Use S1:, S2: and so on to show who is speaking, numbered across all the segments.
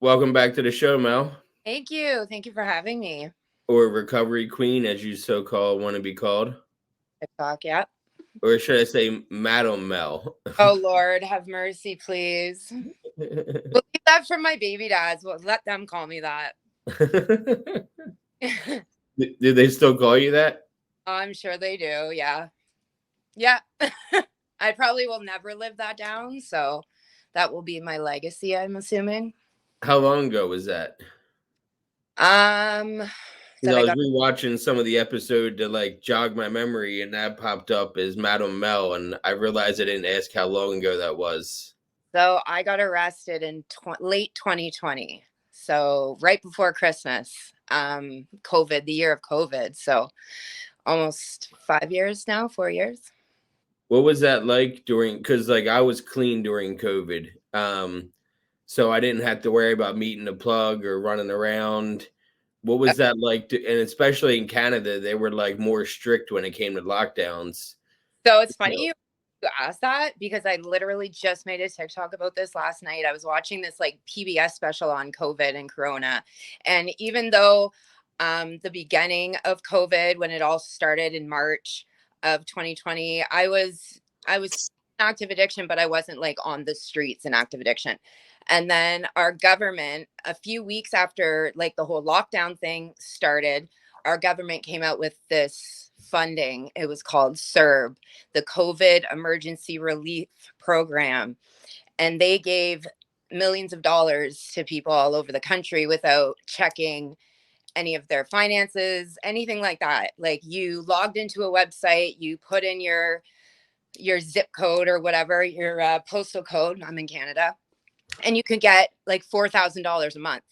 S1: Welcome back to the show, Mel,
S2: Thank you. Thank you for having me.
S1: or Recovery Queen, as you so-called want to be called,
S2: TikTok, yeah.
S1: or should I say, Madam Mel?
S2: Oh Lord, have mercy, please. We'll keep that from my baby dads. We'll let them call me that.
S1: Do they still call you that?
S2: I'm sure they do. Yeah. Yeah. I probably will never live that down. So that will be my legacy, I'm assuming.
S1: How long ago was that?
S2: Um,
S1: Because
S2: said
S1: I
S2: I
S1: was
S2: got
S1: rewatching some of the episode to like jog my memory, and that popped up as Madam Mel, and I realized I didn't ask how long ago that was.
S2: I got arrested in late 2020. So right before Christmas. COVID, the year of COVID. So almost 5 years now, 4 years.
S1: What was that like during? Because like I was clean during COVID, so I didn't have to worry about meeting the plug or running around. What was that like? And especially in Canada, they were like more strict when it came to lockdowns.
S2: So it's funny
S1: So,
S2: you asked that because I literally just made a TikTok about this last night. I was watching this like PBS special on COVID and Corona. And even though the beginning of COVID, when it all started in March of 2020, I was in active addiction, but I wasn't like on the streets in active addiction. And then our government, a few weeks after like the whole lockdown thing started, our government came out with this funding. It was called CERB, the COVID Emergency Relief Program. And they gave millions of dollars to people all over the country without checking any of their finances, anything like that. Like you logged into a website, you put in your zip code or whatever, your postal code. I'm in Canada, and you could get like $4,000 a month.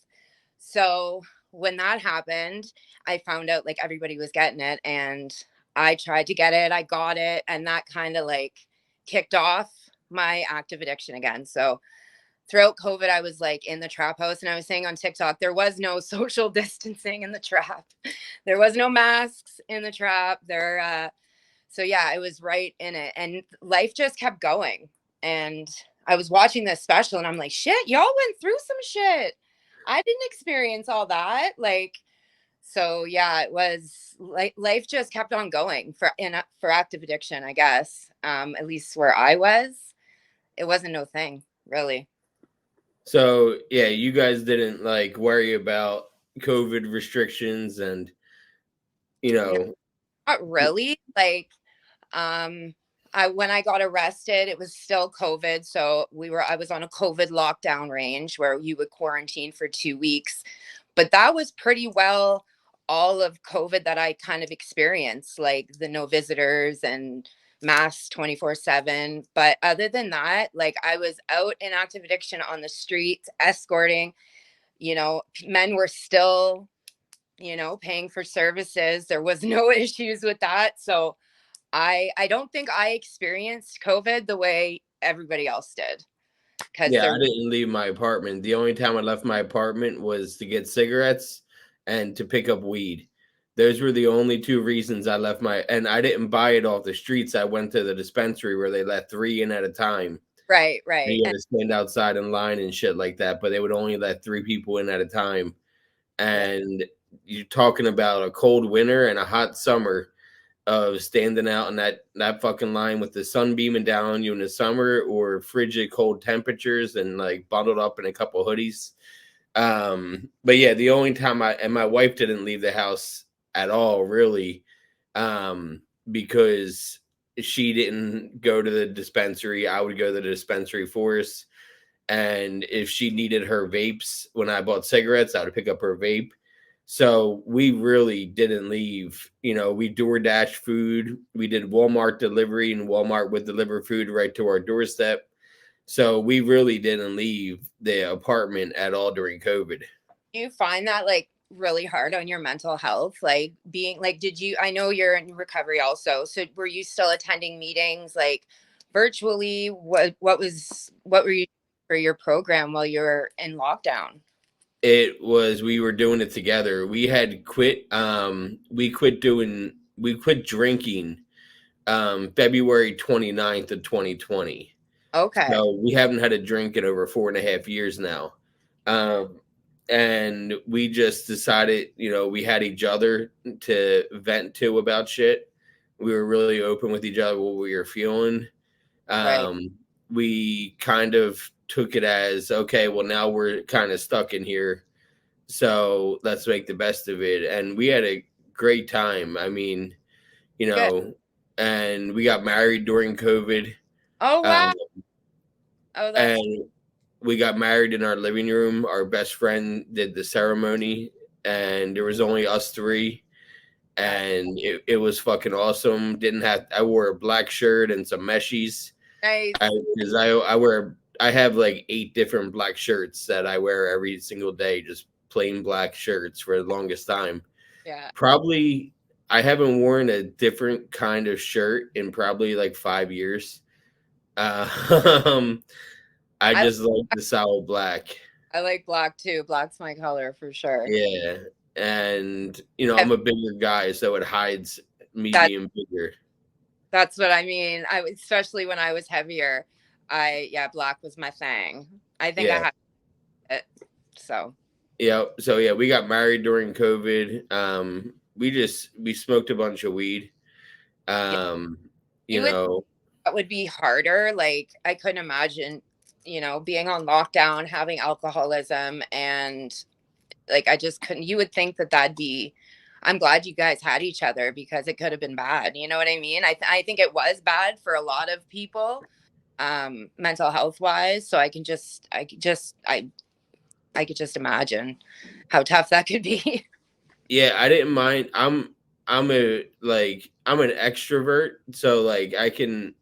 S2: So when that happened, I found out like everybody was getting it, and I tried to get it. I got it, and that kind of like kicked off my active addiction again. So throughout COVID, I was like in the trap house, and I was saying on TikTok, there was no social distancing in the trap. There was no masks in the trap. So yeah, I was right in it, and life just kept going. And I was watching this special, and I'm like, shit, y'all went through some shit. I didn't experience all that. Like, so yeah, it was like life just kept on going for active addiction, I guess. At least where I was, it wasn't no thing, really.
S1: so yeah, you guys didn't like worry about COVID restrictions, and you
S2: No,
S1: know,
S2: not really. Like, um, when I got arrested, it was still COVID. So I was on a COVID lockdown range where you would quarantine for 2 weeks. But that was pretty well all of COVID that I kind of experienced, like the no visitors and masks 24/7. But other than that, like I was out in active addiction on the streets, escorting, men were still, paying for services. There was no issues with that. So I don't think I experienced COVID the way everybody else did, because
S1: yeah,
S2: there.
S1: I didn't leave my apartment. The only time I left my apartment was to get cigarettes and to pick up weed. Those were the only two reasons I left and I didn't buy it off the streets. I went to the dispensary where they let three in at a time. And
S2: Right.
S1: you had
S2: And
S1: to stand outside in line and shit like that, but they would only let three people in at a time.
S2: yeah,
S1: And you're talking about a cold winter and a hot summer of standing out in that fucking line with the sun beaming down on you in the summer, or frigid cold temperatures and like bundled up in a couple hoodies. But yeah, the only time my wife didn't leave the house at all, really, because she didn't go to the dispensary. I would go to the dispensary for us. And if she needed her vapes when I bought cigarettes, I would pick up her vape. So we really didn't leave. We DoorDash food. We did Walmart delivery, and Walmart would deliver food right to our doorstep. So we really didn't leave the apartment at all during COVID.
S2: do you find that like really hard on your mental health? Like being like, I know you're in recovery also. So were you still attending meetings like virtually? What were you doing for your program while you were in lockdown?
S1: We were doing it together. We quit drinking February 29th of 2020.
S2: Okay.
S1: So we haven't had a drink in over 4.5 years now. Um, and we just decided, we had each other to vent to about shit. We were really open with each other what we were feeling.
S2: Right.
S1: Um, we kind of took it as, okay, well, now we're kind of stuck in here. So let's make the best of it. And we had a great time. I mean, you
S2: Good.
S1: know, and we got married during COVID.
S2: Oh
S1: Um,
S2: wow. Oh, that's
S1: and we got married in our living room. Our best friend did the ceremony, and there was only us three.
S2: that
S1: And it was fucking awesome. I wore a black shirt and some meshies.
S2: nice.
S1: Because I have like 8 different black shirts that I wear every single day, just plain black shirts for the longest time.
S2: Yeah.
S1: Probably I haven't worn a different kind of shirt in probably like 5 years. Um, I
S2: I
S1: just like the solid black.
S2: I like black too. Black's my color for sure.
S1: Yeah. And
S2: Have-
S1: I'm a bigger guy, so it hides me
S2: That
S1: being bigger.
S2: that's what I mean. Especially when I was heavier. Yeah, black was my thing. I think I
S1: Yeah.
S2: had it. So
S1: Yeah. So yeah, we got married during COVID. We smoked a bunch of weed.
S2: yeah,
S1: Um, you
S2: you would
S1: know,
S2: that would be harder. Like I couldn't imagine, being on lockdown, having alcoholism, and like I just couldn't. You would think that that'd be. I'm glad you guys had each other because it could have been bad. You know what I mean? I think it was bad for a lot of people, mental health wise. So I could just imagine how tough that could be.
S1: yeah, I didn't mind. I'm an extrovert, so like I can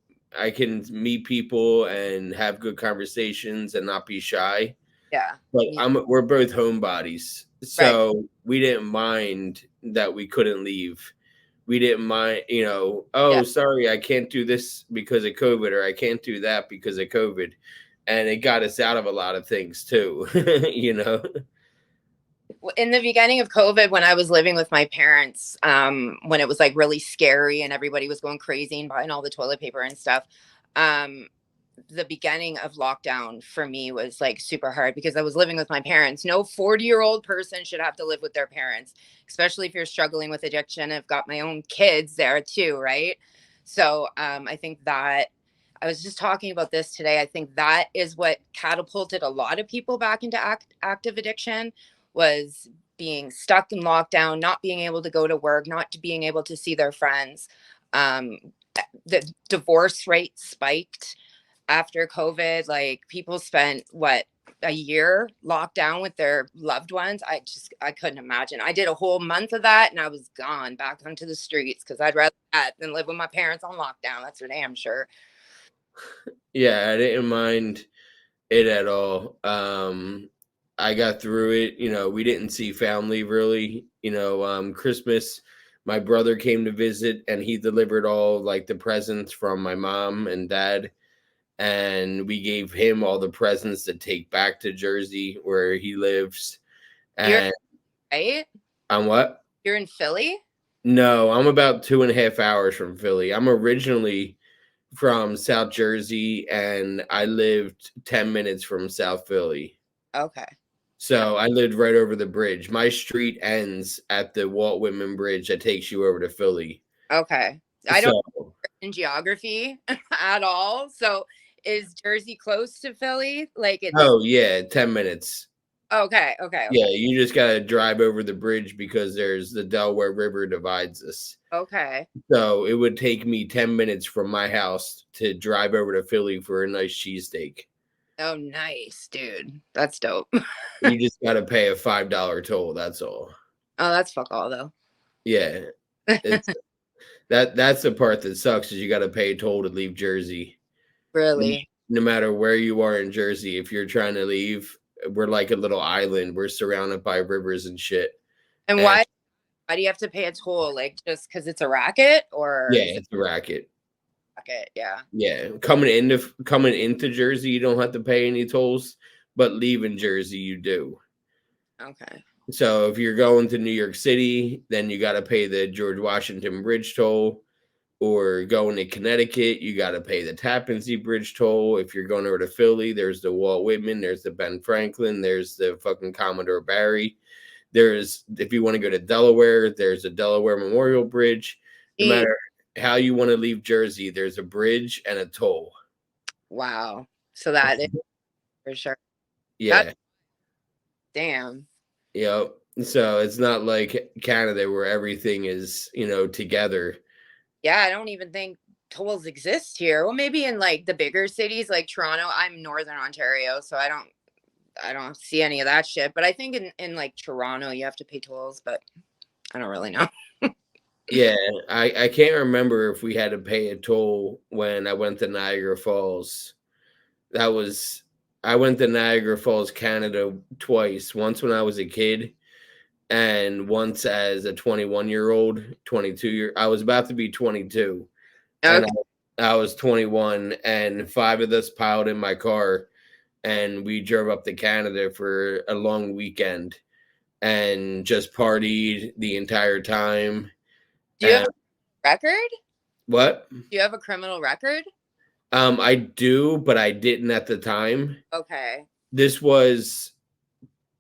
S1: meet people and have good conversations and not be shy.
S2: Yeah.
S1: But we're both homebodies,
S2: Right.
S1: so we didn't mind that we couldn't leave. We didn't mind, oh,
S2: Yeah.
S1: sorry, I can't do this because of COVID, or I can't do that because of COVID. And it got us out of a lot of things too, you know?
S2: In the beginning of COVID, when I was living with my parents, when it was like really scary and everybody was going crazy and buying all the toilet paper and stuff, um, the beginning of lockdown for me was like super hard because I was living with my parents. No 40-year-old person should have to live with their parents, especially if you're struggling with addiction. I've got my own kids there too, right? So I think that I was just talking about this today. I think that is what catapulted a lot of people back into active addiction was being stuck in lockdown, not being able to go to work, not being able to see their friends. Um, the divorce rate spiked after COVID. Like people spent a year locked down with their loved ones. I couldn't imagine. I did a whole month of that and I was gone back onto the streets because I'd rather that than live with my parents on lockdown. That's for damn sure.
S1: Yeah, I didn't mind it at all. I got through it. We didn't see family really. Christmas, my brother came to visit and he delivered all like the presents from my mom and dad. And we gave him all the presents to take back to Jersey where he lives.
S2: You're
S1: And
S2: right.
S1: I'm what?
S2: You're in Philly.
S1: No, I'm about 2.5 hours from Philly. I'm originally from South Jersey and I lived 10 minutes from South Philly.
S2: Okay.
S1: So I lived right over the bridge. My street ends at the Walt Whitman Bridge that takes you over to Philly.
S2: Okay. I don't
S1: So,
S2: in geography at all. So is Jersey close to Philly? Like it's
S1: oh yeah, 10 minutes.
S2: okay. Okay.
S1: Yeah,
S2: Okay.
S1: you just got to drive over the bridge because there's the Delaware River divides us.
S2: Okay.
S1: So it would take me 10 minutes from my house to drive over to Philly for a nice cheesesteak.
S2: Oh, nice, dude. That's dope.
S1: You just got to pay a $5 toll. That's all.
S2: Oh, that's fuck all though.
S1: Yeah, it's that's the part that sucks is you got to pay a toll to leave Jersey. No,
S2: Really.
S1: no matter where you are in Jersey, if you're trying to leave, we're like a little island. We're surrounded by rivers and shit.
S2: And
S1: And
S2: why do you have to pay a toll? Like just because it's a racket or
S1: yeah,
S2: is it
S1: it's a racket.
S2: a racket? Yeah.
S1: Yeah, coming into Jersey, you don't have to pay any tolls, but leaving Jersey, you do.
S2: Okay.
S1: So if you're going to New York City, then you got to pay the George Washington Bridge toll. or going to Connecticut, you got to pay the Tappan Zee Bridge toll. If you're going over to Philly, there's the Walt Whitman, there's the Ben Franklin, there's the fucking Commodore Barry. There's, if you want to go to Delaware, there's a Delaware Memorial Bridge. No
S2: Gee,
S1: matter how you want to leave Jersey, there's a bridge and a toll.
S2: wow. So that is for sure. That's
S1: Yeah.
S2: damn.
S1: Yep. So it's not like Canada where everything is, together.
S2: Yeah, I don't even think tolls exist here. Well, maybe in like the bigger cities like Toronto. I'm Northern Ontario, so I don't see any of that shit. But I think in like Toronto you have to pay tolls, but I don't really know.
S1: Yeah, I can't remember if we had to pay a toll when I went to Niagara Falls. That was I went to Niagara Falls, Canada twice. Once when I was a kid and once as a 21-year-old, 22 year. I was about to be 22 and
S2: Okay.
S1: I was 21 and five of us piled in my car and we drove up to Canada for a long weekend and just partied the entire time.
S2: Do you have
S1: And
S2: a record?
S1: what?
S2: Do you have a criminal record?
S1: I do, but I didn't at the time.
S2: Okay.
S1: This was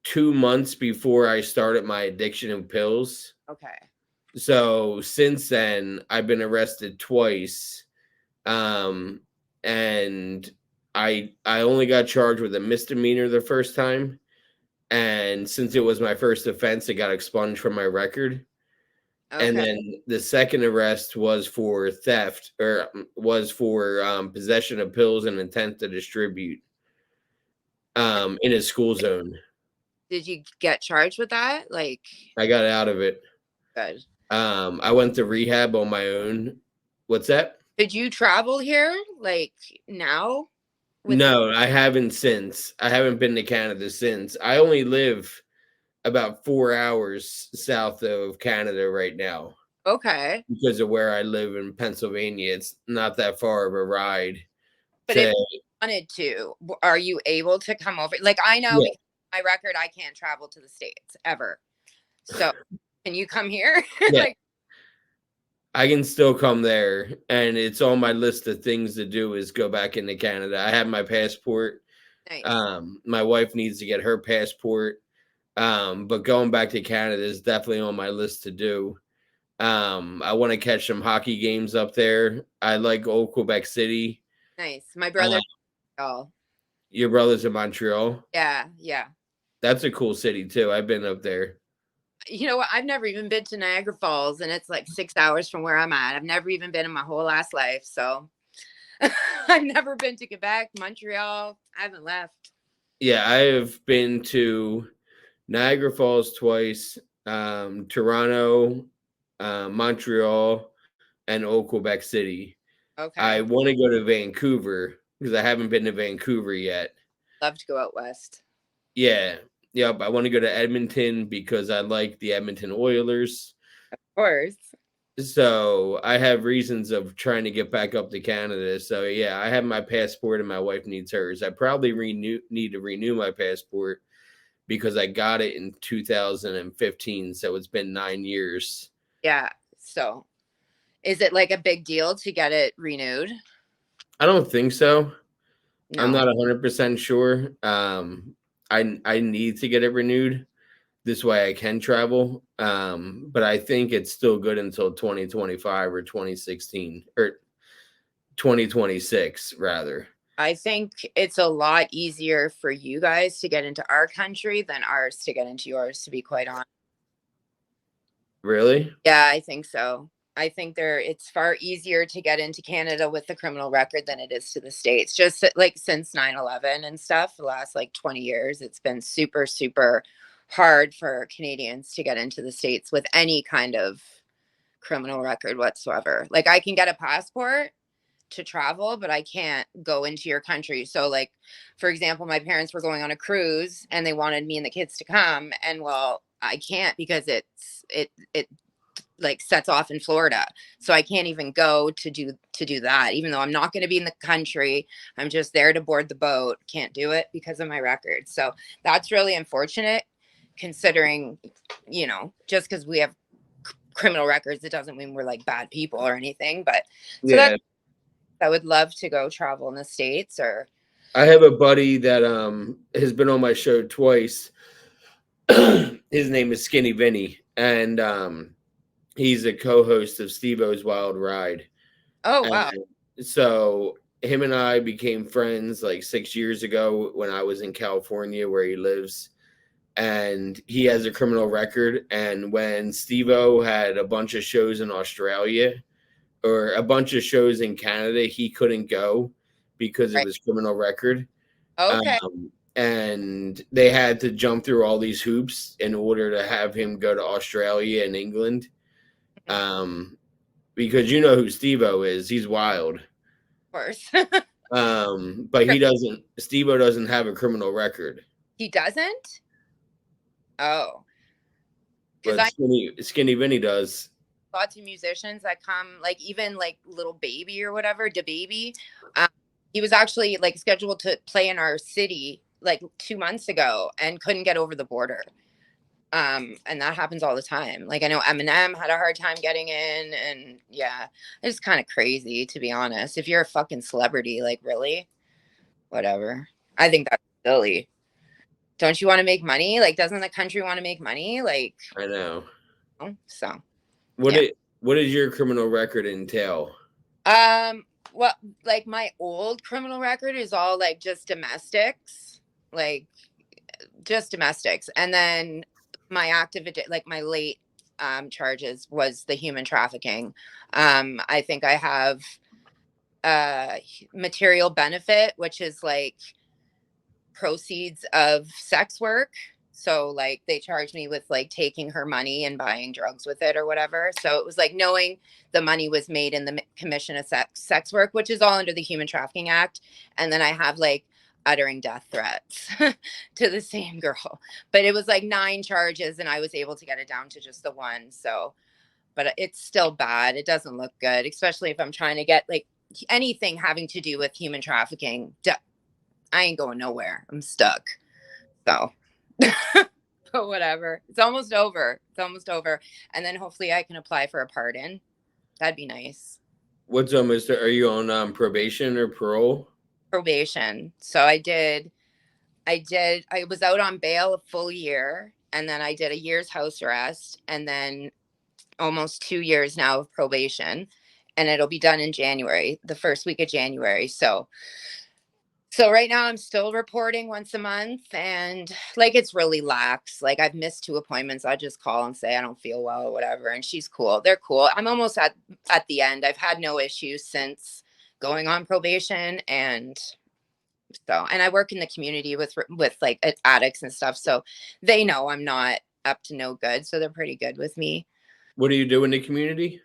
S1: 2 months before I started my addiction of pills.
S2: Okay.
S1: So since then, I've been arrested twice. Um, and I only got charged with a misdemeanor the first time. And since it was my first offense, it got expunged from my record. And
S2: Okay.
S1: then the second arrest was for theft or was for possession of pills and intent to distribute in a school zone.
S2: Did you get charged with that? Like,
S1: I got out of it.
S2: good.
S1: I went to rehab on my own. What's that?
S2: Did you travel here like now with
S1: No, I haven't since. I haven't been to Canada since. I only live about 4 hours south of Canada right now
S2: okay.
S1: because of where I live in Pennsylvania. It's not that far of a ride
S2: But if
S1: to,
S2: you wanted to, are you able to come over? Like I know
S1: yeah,
S2: because of my record, I can't travel to the States ever. So can you come here?
S1: yeah.
S2: Like
S1: I can still come there, and it's on my list of things to do is go back into Canada. I have my passport.
S2: nice.
S1: My wife needs to get her passport. But going back to Canada is definitely on my list to do. I want to catch some hockey games up there. I like old Quebec City.
S2: Nice. My
S1: Uh,
S2: brother oh.
S1: your brother's in Montreal.
S2: Yeah, yeah.
S1: That's a cool city too. I've been up there.
S2: You know what? I've never even been to Niagara Falls and it's like 6 hours from where I'm at. I've never even been in my whole last life. So I've never been to Quebec, Montreal. I haven't left.
S1: Yeah, I have been to Niagara Falls twice, Toronto, Montreal, and old Quebec City. I
S2: Okay.
S1: want to go to Vancouver because I haven't been to Vancouver yet.
S2: Love to go out west.
S1: Yeah. Yep. I want to go to Edmonton because I like the Edmonton Oilers.
S2: Of course.
S1: So I have reasons of trying to get back up to Canada. So yeah, I have my passport and my wife needs hers. I probably need to renew my passport because I got it in 2015. So it's been 9 years.
S2: Yeah. So is it like a big deal to get it renewed?
S1: I don't think so. I'm
S2: No.
S1: not 100% sure. I need to get it renewed. This way I can travel. But I think it's still good until 2025 or 2016 or 2026 rather.
S2: I think it's a lot easier for you guys to get into our country than ours to get into yours, to be quite honest.
S1: Really?
S2: Yeah, I think so. I think it's far easier to get into Canada with the criminal record than it is to the States. Just like since 9/11 and stuff, the last like 20 years, it's been super, super hard for Canadians to get into the States with any kind of criminal record whatsoever. Like I can get a passport to travel, but I can't go into your country. So like, for example, my parents were going on a cruise and they wanted me and the kids to come. And well, I can't because it like sets off in Florida. So I can't even go to do that, even though I'm not going to be in the country. I'm just there to board the boat. Can't do it because of my record. So that's really unfortunate considering, just because we have criminal records, it doesn't mean we're like bad people or anything. But so
S1: Yeah.
S2: I would love to go travel in the States or.
S1: I have a buddy that has been on my show twice. His name is Skinny Vinny, and he's a co-host of Steve-O's Wild Ride.
S2: Oh,
S1: And
S2: wow.
S1: so him and I became friends like 6 years ago when I was in California where he lives. And he has a criminal record. And when Steve-O had a bunch of shows in Australia or a bunch of shows in Canada, he couldn't go because of
S2: Right.
S1: his criminal record.
S2: Okay.
S1: And they had to jump through all these hoops in order to have him go to Australia and England. Because you know who Steve-O is. He's wild.
S2: Of course.
S1: But Steve-O doesn't have a criminal record.
S2: He doesn't? Oh. Because
S1: But
S2: I
S1: Skinny Vinny does.
S2: lots of musicians that come, like even like Little Baby or whatever, Da Baby. He was actually like scheduled to play in our city like 2 months ago and couldn't get over the border. And that happens all the time. Like I know Eminem had a hard time getting in, and yeah, it's kind of crazy to be honest. If you're a fucking celebrity, like really, whatever. I think that's silly. Don't you want to make money? Like, doesn't the country want to make money? Like,
S1: I know.
S2: so
S1: What
S2: yeah.
S1: what does your criminal record entail?
S2: Well, like my old criminal record is all like just domestics, like just domestics, and then my like my late charges was the human trafficking. I think I have material benefit, which is like proceeds of sex work. So like they charged me with like taking her money and buying drugs with it or whatever. So it was like knowing the money was made in the commission of sex work, which is all under the Human Trafficking Act. And then I have like uttering death threats to the same girl. But it was like 9 charges and I was able to get it down to just the 1. So, but it's still bad. It doesn't look good, especially if I'm trying to get like anything having to do with human trafficking. I ain't going nowhere. I'm stuck. So, but whatever. It's almost over. It's almost over. And then hopefully I can apply for a pardon. That'd be nice.
S1: What's almost? Are you on probation or parole?
S2: Probation. So I was out on bail a full year, and then I did a year's house arrest, and then almost 2 years now of probation, and it'll be done in January, the first week of January. So right now I'm still reporting once a month, and like it's really lax. Like I've missed 2 appointments. I just call and say I don't feel well or whatever, and she's cool. They're cool. I'm almost at the end. I've had no issues since going on probation, and I work in the community with like addicts and stuff, so they know I'm not up to no good, so they're pretty good with me.
S1: What do you do in the community?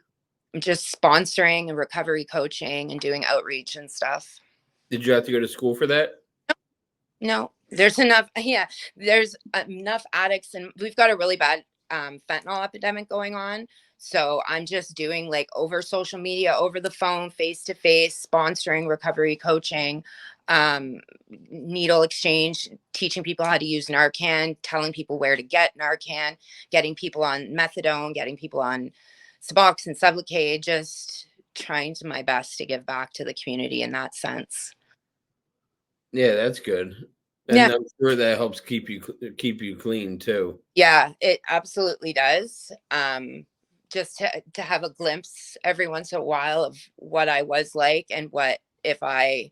S2: I'm just sponsoring and recovery coaching and doing outreach and stuff.
S1: Did you have to go to school for that?
S2: No, there's enough. Yeah, there's enough addicts, and we've got a really bad fentanyl epidemic going on. So I'm just doing like over social media, over the phone, face to face, sponsoring recovery coaching, needle exchange, teaching people how to use Narcan, telling people where to get Narcan, getting people on methadone, getting people on Subox and Sublocade, just trying to my best to give back to the community in that sense.
S1: Yeah, that's good. And
S2: Yeah.
S1: I'm sure that helps keep you clean too.
S2: Yeah, it absolutely does. Just to have a glimpse every once in a while of what I was like, and what if I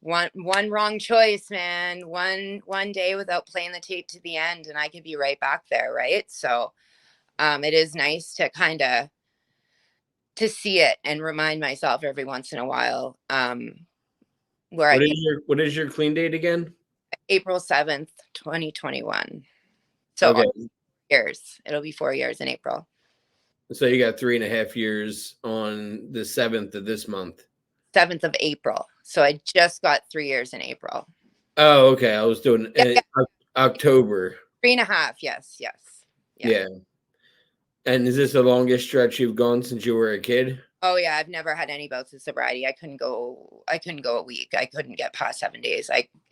S2: want one wrong choice, man, one day without playing the tape to the end, and I could be right back there, right? So it is nice to kind of to see it and remind myself every once in a while where
S1: What is your clean date again?
S2: April 7th, 2021. So
S1: Okay.
S2: years. It'll be 4 years in April.
S1: So you got 3.5 years on the 7th of this month.
S2: 7th of April. So I just got 3 years in April.
S1: Oh, okay. I was doing October.
S2: 3.5. Yes.
S1: Yeah. And is this the longest stretch you've gone since you were a kid?
S2: Oh yeah, I've never had any bouts of sobriety. I couldn't go a week. I couldn't get past 7 days.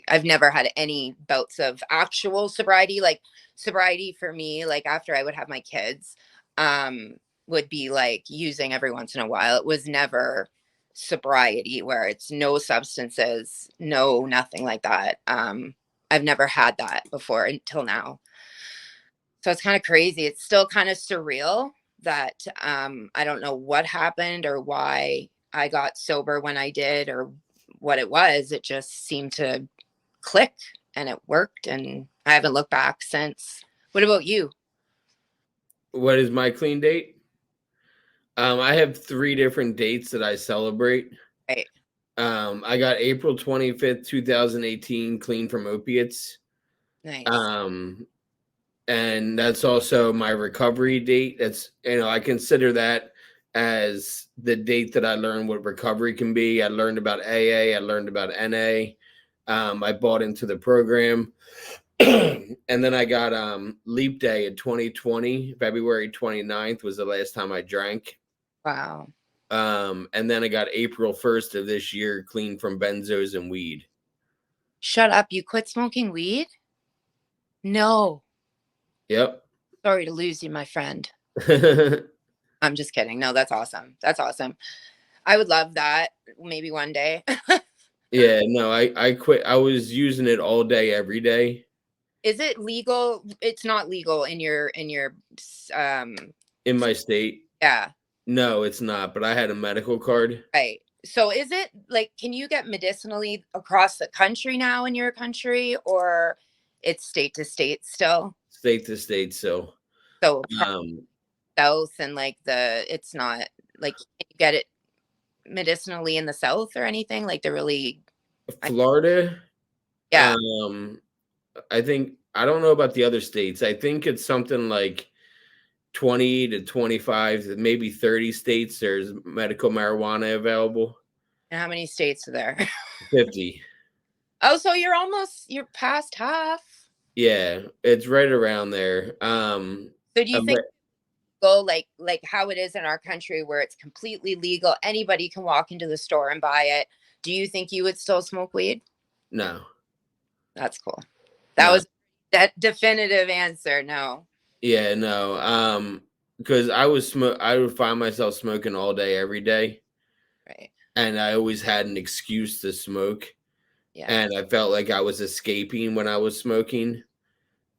S2: I've never had any bouts of actual sobriety. Like sobriety for me, like after I would have my kids, would be like using every once in a while. It was never sobriety where it's no substances, no nothing like that. I've never had that before until now. So it's kind of crazy. It's still kind of surreal that I don't know what happened or why I got sober when I did or what it was. It just seemed to click and it worked, and I haven't looked back since. What about you?
S1: What is my clean date? I have 3 different dates that I celebrate.
S2: Right.
S1: I got April 25th, 2018, clean from opiates.
S2: Nice.
S1: Um, and that's also my recovery date. That's, I consider that as the date that I learned what recovery can be. I learned about AA, I learned about NA. I bought into the program. And then I got leap day in 2020, February 29th was the last time I drank.
S2: Wow.
S1: And then I got April 1st of this year clean from benzos and weed.
S2: Shut up. You quit smoking weed? No.
S1: Yep.
S2: Sorry to lose you, my friend. I'm just kidding. No, that's awesome. That's awesome. I would love that maybe one day.
S1: Yeah, no, I quit. I was using it all day, every day.
S2: Is it legal? It's not legal in your um
S1: In my state.
S2: yeah,
S1: No, it's not, but I had a medical card.
S2: right. So is it like, can you get medicinally across the country now in your country, or it's state to state still?
S1: State to state, so
S2: So
S1: um
S2: south and like it's not like, can you get it medicinally in the south or anything? Like they're really,
S1: Florida,
S2: yeah.
S1: um I think I don't know about the other states. I think it's something like 20 to 25, maybe 30 states there's medical marijuana available.
S2: And how many states are there?
S1: 50.
S2: Oh, so you're past half.
S1: Yeah, it's right around there.
S2: So do you think
S1: Amer-
S2: go like how it is in our country where it's completely legal, anybody can walk into the store and buy it? Do you think you would still smoke weed?
S1: no,
S2: That's cool. That
S1: no.
S2: was that definitive answer. No.
S1: Yeah, no. Because I would find myself smoking all day, every day,
S2: Right.
S1: and I always had an excuse to smoke,
S2: Yeah.
S1: and I felt like I was escaping when I was smoking.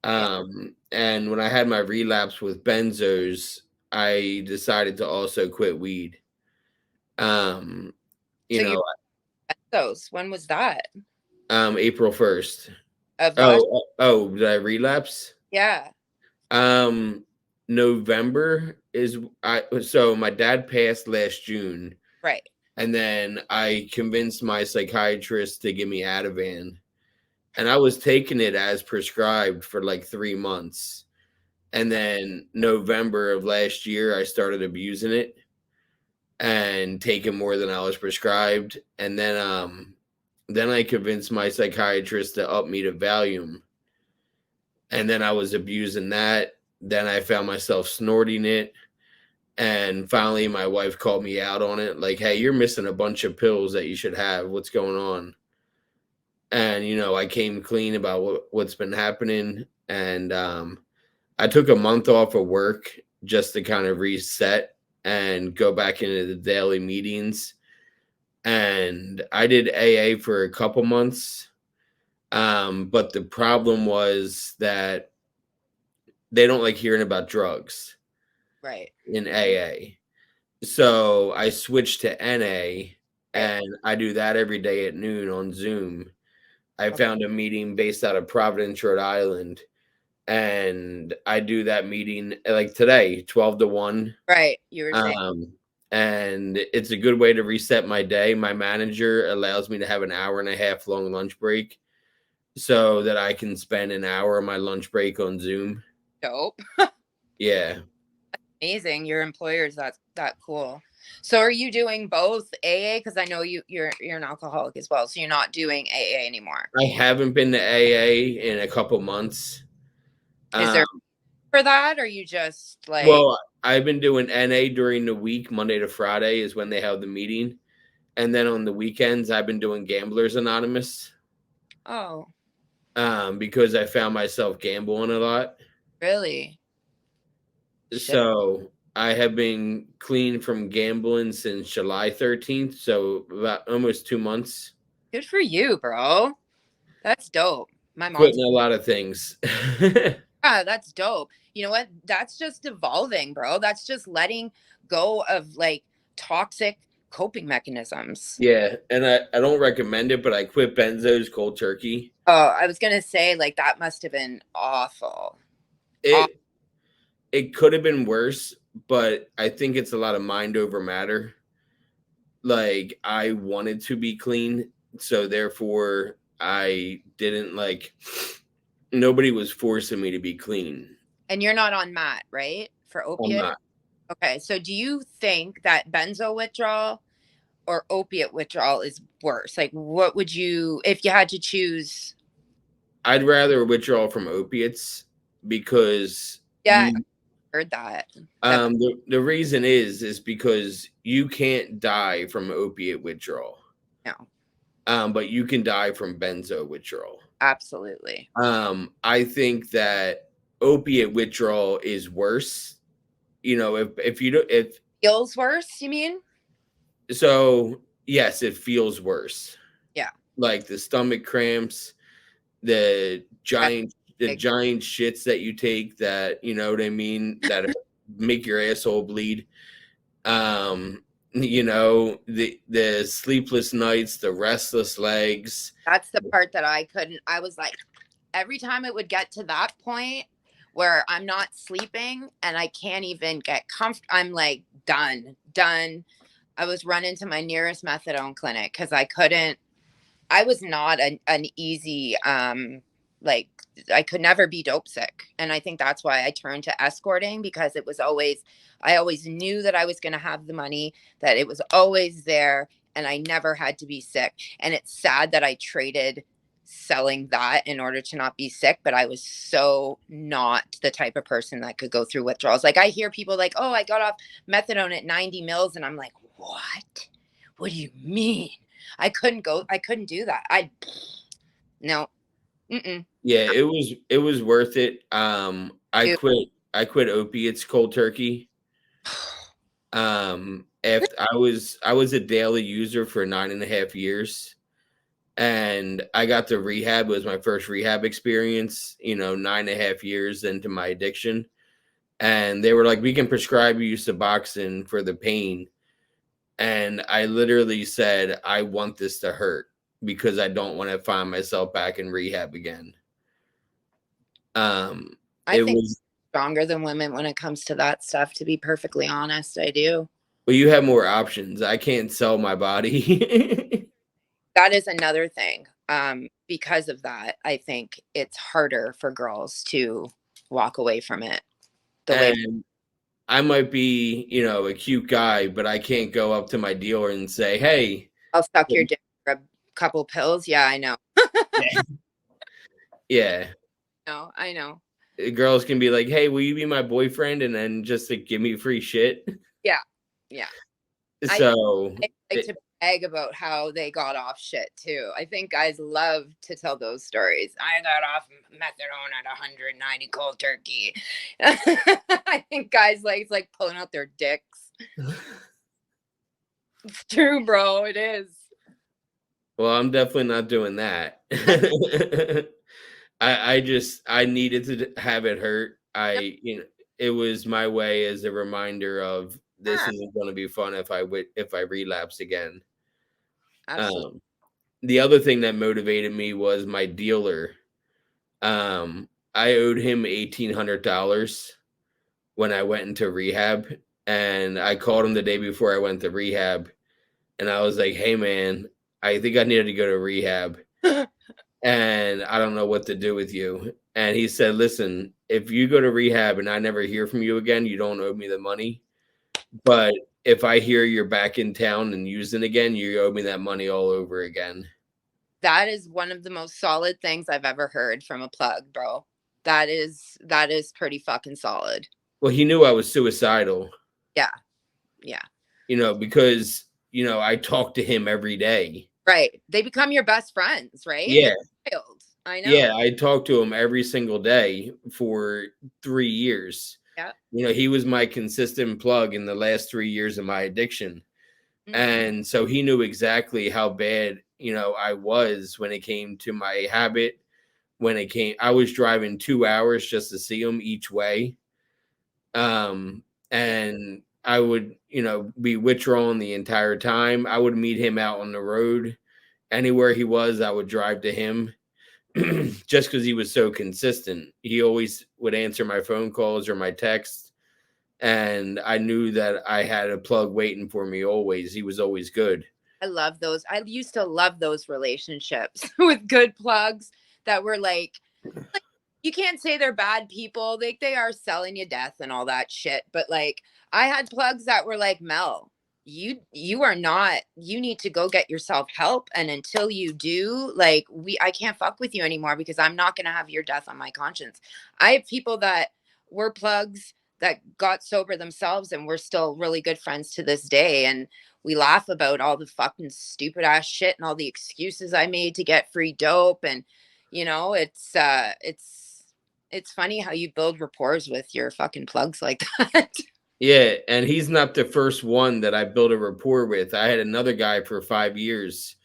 S2: Yeah.
S1: And when I had my relapse with benzos, I decided to also quit weed. Um, you
S2: So you
S1: know,
S2: those. When was that?
S1: April 1st.
S2: Of last.
S1: Did I relapse?
S2: Yeah.
S1: Um, November is I so my dad passed last June,
S2: Right.
S1: and then I convinced my psychiatrist to give me Ativan, and I was taking it as prescribed for like 3 months. And then November of last year, I started abusing it and taking more than I was prescribed. And then I convinced my psychiatrist to up me to Valium. And then I was abusing that. Then I found myself snorting it. And finally, my wife called me out on it, like, "Hey, you're missing a bunch of pills that you should have. What's going on?" And I came clean about what's been happening. And I took a month off of work just to kind of reset and go back into the daily meetings. And I did AA for a couple months. But the problem was that they don't like hearing about drugs
S2: Right.
S1: in AA. So I switched to NA,
S2: Right.
S1: and I do that every day at noon on Zoom. I
S2: Okay.
S1: found a meeting based out of Providence, Rhode Island, and I do that meeting like today, 12 to 1.
S2: Right. You were saying.
S1: Um, and it's a good way to reset my day. My manager allows me to have an hour and a half long lunch break so that I can spend an hour of my lunch break on Zoom.
S2: Dope.
S1: Yeah.
S2: Amazing. Your employer's that cool. So are you doing both AA? Because I know you're an alcoholic as well. So you're not doing AA anymore.
S1: I haven't been to AA in a couple months.
S2: Is
S1: Um,
S2: there for that? Or you just like,
S1: well, I've been doing NA during the week, Monday to Friday is when they have the meeting. And then on the weekends, I've been doing Gamblers Anonymous
S2: oh,
S1: because I found myself gambling a lot.
S2: really? Shit.
S1: So I have been clean from gambling since July 13th, so about almost 2 months.
S2: Good for you, bro. That's dope. My mom's,
S1: Quitting a lot of things.
S2: yeah, that's dope. You know what? That's just evolving, bro. That's just letting go of like toxic coping mechanisms.
S1: Yeah, and I don't recommend it, but I quit benzos cold turkey.
S2: Oh, I was gonna say like that must have been awful.
S1: It it could have been worse, but I think it's a lot of mind over matter. Like I wanted to be clean, so therefore I didn't like nobody was forcing me to be clean.
S2: And you're not on MAT, right? For
S1: I'm
S2: opiate?
S1: not.
S2: Okay. So do you think that benzo withdrawal or opiate withdrawal is worse? Like what would you if you had to choose?
S1: I'd rather withdraw from opiates because
S2: Yeah,
S1: you
S2: I heard that. That
S1: the reason is because you can't die from opiate withdrawal.
S2: no,
S1: But you can die from benzo withdrawal.
S2: absolutely.
S1: I think that opiate withdrawal is worse. You know, if you don't if
S2: Feels worse, you mean?
S1: so yes, it feels worse.
S2: Yeah.
S1: Like the stomach cramps, the
S2: That's
S1: giant the
S2: big.
S1: giant shits that you take that, you know what I mean, that make your asshole bleed. You know, the sleepless nights, the restless legs.
S2: That's the part that I couldn't. I was like, every time it would get to that point where I'm not sleeping and I can't even get comfortable, I'm like, done. I was running to my nearest methadone clinic because I couldn't. I was not an easy, like, I could never be dope sick. And I think that's why I turned to escorting because it was always, I always knew that I was going to have the money, that it was always there, and I never had to be sick. And it's sad that I traded selling that in order to not be sick, but I was so not the type of person that could go through withdrawals. Like I hear people like, oh, I got off methadone at 90 mils. And I'm like, what do you mean? I couldn't do that. No. Mm-mm.
S1: Yeah, it was worth it.
S2: Dude,
S1: I quit opiates cold turkey. After I was a daily user for 9.5 years, and I got to rehab. It was my first rehab experience, 9.5 years into my addiction. And they were like, we can prescribe you Suboxone for the pain. And I literally said, I want this to hurt because I don't want to find myself back in rehab again.
S2: I
S1: It
S2: think
S1: was,
S2: stronger than women when it comes to that stuff, to be perfectly honest. I do.
S1: well, you have more options. I can't sell my body.
S2: That is another thing. Because of that, I think it's harder for girls to walk away from it the way
S1: And I might be, a cute guy, but I can't go up to my dealer and say, hey,
S2: I'll suck your dick for a couple pills. Yeah, I know.
S1: yeah.
S2: No, I know.
S1: Girls can be like, hey, will you be my boyfriend? And then just to give me free shit.
S2: Yeah. Yeah.
S1: So
S2: I like to brag about how they got off shit too. I think guys love to tell those stories. I got off methadone at 190 cold turkey. I think guys like pulling out their dicks. It's true, bro. It is.
S1: well, I'm definitely not doing that. I needed to have it hurt. It was my way as a reminder of this
S2: Yeah,
S1: isn't going to be fun if I relapse again.
S2: absolutely.
S1: The other thing that motivated me was my dealer. I owed him $1,800 when I went into rehab, and I called him the day before I went to rehab, and I was like, "Hey, man, I think I needed to go to rehab, and I don't know what to do with you." And he said, "Listen, if you go to rehab and I never hear from you again, you don't owe me the money. But if I hear you're back in town and using again, you owe me that money all over again."
S2: That is one of the most solid things I've ever heard from a plug, bro. That is pretty fucking solid.
S1: Well, he knew I was suicidal.
S2: Yeah. Yeah.
S1: Because I talk to him every day.
S2: Right. They become your best friends, right?
S1: Yeah.
S2: It's wild. I know.
S1: Yeah, I talk to him every single day for 3 years.
S2: Yeah.
S1: He was my consistent plug in the last 3 years of my addiction.
S2: Mm.
S1: And so he knew exactly how bad, I was when it came to my habit. I was driving 2 hours just to see him each way.
S2: Yeah.
S1: And I would, be withdrawing the entire time. I would meet him out on the road. Anywhere he was, I would drive to him just because he was so consistent. He always would answer my phone calls or my texts. And I knew that I had a plug waiting for me always. He was always good.
S2: I love those. I used to love those relationships with good plugs that were like you can't say they're bad people. They are selling you death and all that shit. But like I had plugs that were like, Mel, you are not, you need to go get yourself help. And until you do, like I can't fuck with you anymore because I'm not gonna have your death on my conscience. I have people that were plugs that got sober themselves and we're still really good friends to this day. And we laugh about all the fucking stupid ass shit and all the excuses I made to get free dope. And it's funny how you build rapport with your fucking plugs like that.
S1: Yeah, and he's not the first one that I built a rapport with. I had another guy for 5 years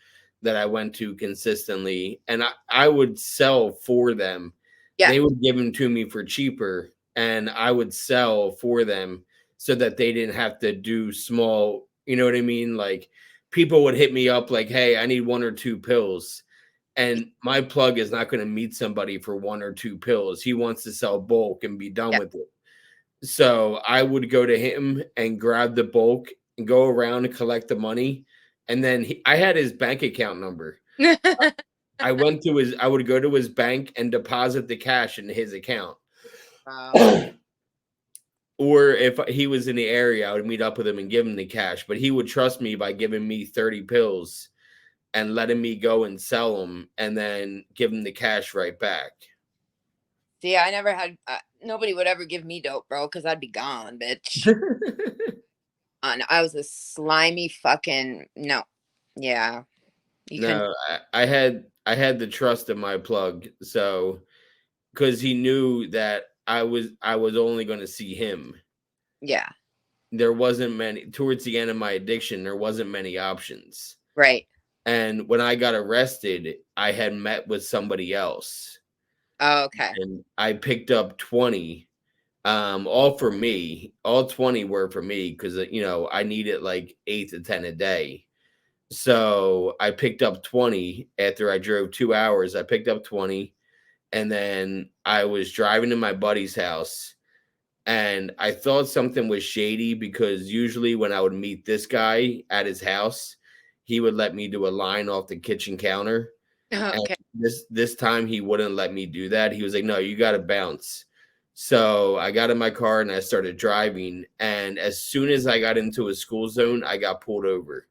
S1: that I went to consistently, and I would sell for them.
S2: Yeah.
S1: They would give them to me for cheaper, and I would sell for them so that they didn't have to do small, you know what I mean? Like people would hit me up like, "Hey, I need 1 or 2 pills." And my plug is not going to meet somebody for 1 or 2 pills. He wants to sell bulk and be done
S2: Yeah.
S1: with it. So I would go to him and grab the bulk and go around and collect the money. And then I had his bank account number. I would go to his bank and deposit the cash into his account.
S2: Wow.
S1: Or if he was in the area, I would meet up with him and give him the cash. But he would trust me by giving me 30 pills and letting me go and sell them and then give him the cash right back.
S2: See, I never had nobody would ever give me dope, bro, because I'd be gone, bitch. And I was a slimy fucking no. Yeah. You couldn't.
S1: No, I had the trust of my plug. So because he knew that I was only going to see him.
S2: Yeah.
S1: There wasn't many towards the end of my addiction, there wasn't many options.
S2: Right.
S1: And when I got arrested, I had met with somebody else
S2: Oh, okay.
S1: and I picked up 20, all for me. All 20 were for me because I needed like 8 to 10 a day. So I picked up 20 after I drove 2 hours. I picked up 20, and then I was driving to my buddy's house, and I thought something was shady because usually when I would meet this guy at his house, he would let me do a line off the kitchen counter. And
S2: Okay.
S1: this time he wouldn't let me do that. He was like, "No, you got to bounce." So I got in my car and I started driving. And as soon as I got into a school zone, I got pulled over.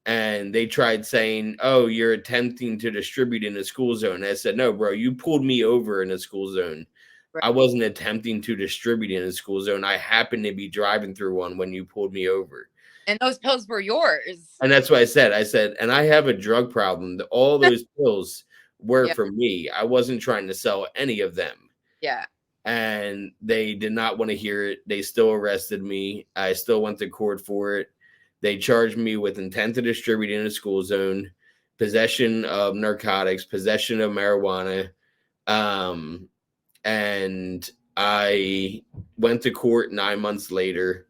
S1: And they tried saying, "Oh, you're attempting to distribute in a school zone." And I said, "No, bro, you pulled me over in a school zone.
S2: Right.
S1: I wasn't attempting to distribute in a school zone. I happened to be driving through one when you pulled me over."
S2: And those pills were yours.
S1: And that's what I said. I said, "And I have a drug problem. All those pills were
S2: Yeah.
S1: for me. I wasn't trying to sell any of them."
S2: Yeah.
S1: And they did not want to hear it. They still arrested me. I still went to court for it. They charged me with intent to distribute in a school zone, possession of narcotics, possession of marijuana. Um, and I went to court 9 months later.